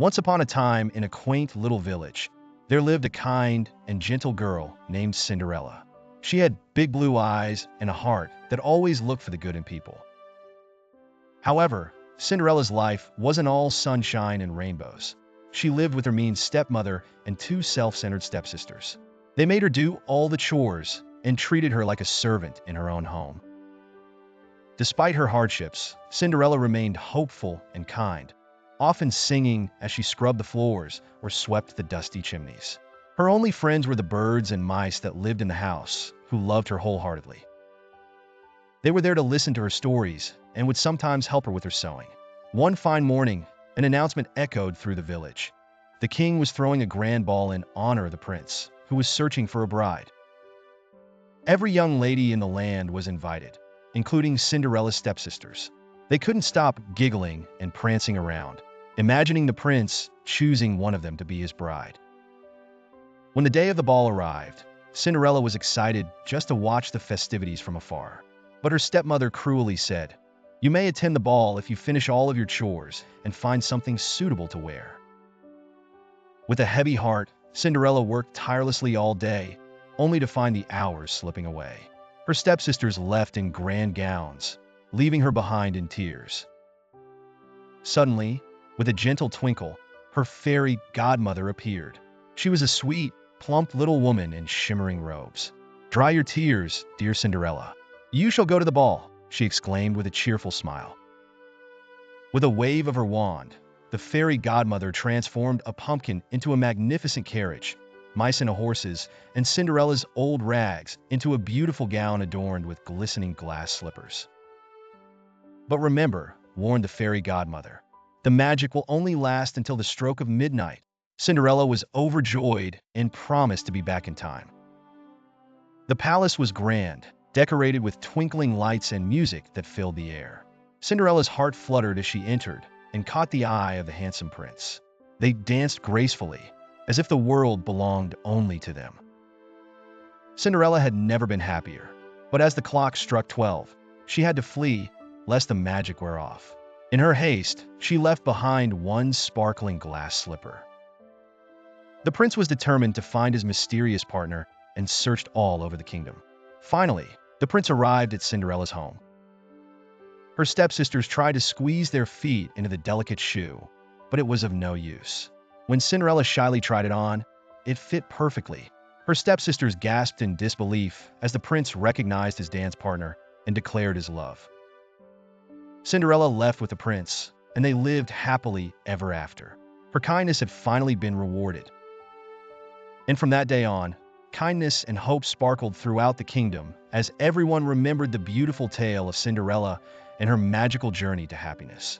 Once upon a time, in a quaint little village, there lived a kind and gentle girl named Cinderella. She had big blue eyes and a heart that always looked for the good in people. However, Cinderella's life wasn't all sunshine and rainbows. She lived with her mean stepmother and two self-centered stepsisters. They made her do all the chores and treated her like a servant in her own home. Despite her hardships, Cinderella remained hopeful and kind, often singing as she scrubbed the floors or swept the dusty chimneys. Her only friends were the birds and mice that lived in the house, who loved her wholeheartedly. They were there to listen to her stories and would sometimes help her with her sewing. One fine morning, an announcement echoed through the village. The king was throwing a grand ball in honor of the prince, who was searching for a bride. Every young lady in the land was invited, including Cinderella's stepsisters. They couldn't stop giggling and prancing around, imagining the prince choosing one of them to be his bride. When the day of the ball arrived, Cinderella was excited just to watch the festivities from afar. But her stepmother cruelly said, "You may attend the ball if you finish all of your chores and find something suitable to wear." With a heavy heart, Cinderella worked tirelessly all day, only to find the hours slipping away. Her stepsisters left in grand gowns, leaving her behind in tears. Suddenly, with a gentle twinkle, her fairy godmother appeared. She was a sweet, plump little woman in shimmering robes. "Dry your tears, dear Cinderella. You shall go to the ball," she exclaimed with a cheerful smile. With a wave of her wand, the fairy godmother transformed a pumpkin into a magnificent carriage, mice into horses, and Cinderella's old rags into a beautiful gown adorned with glistening glass slippers. "But remember," warned the fairy godmother, "the magic will only last until the stroke of midnight." Cinderella was overjoyed and promised to be back in time. The palace was grand, decorated with twinkling lights and music that filled the air. Cinderella's heart fluttered as she entered and caught the eye of the handsome prince. They danced gracefully, as if the world belonged only to them. Cinderella had never been happier, but as the clock struck 12, she had to flee, lest the magic wear off. In her haste, she left behind one sparkling glass slipper. The prince was determined to find his mysterious partner and searched all over the kingdom. Finally, the prince arrived at Cinderella's home. Her stepsisters tried to squeeze their feet into the delicate shoe, but it was of no use. When Cinderella shyly tried it on, it fit perfectly. Her stepsisters gasped in disbelief as the prince recognized his dance partner and declared his love. Cinderella left with the prince, and they lived happily ever after. Her kindness had finally been rewarded. And from that day on, kindness and hope sparkled throughout the kingdom as everyone remembered the beautiful tale of Cinderella and her magical journey to happiness.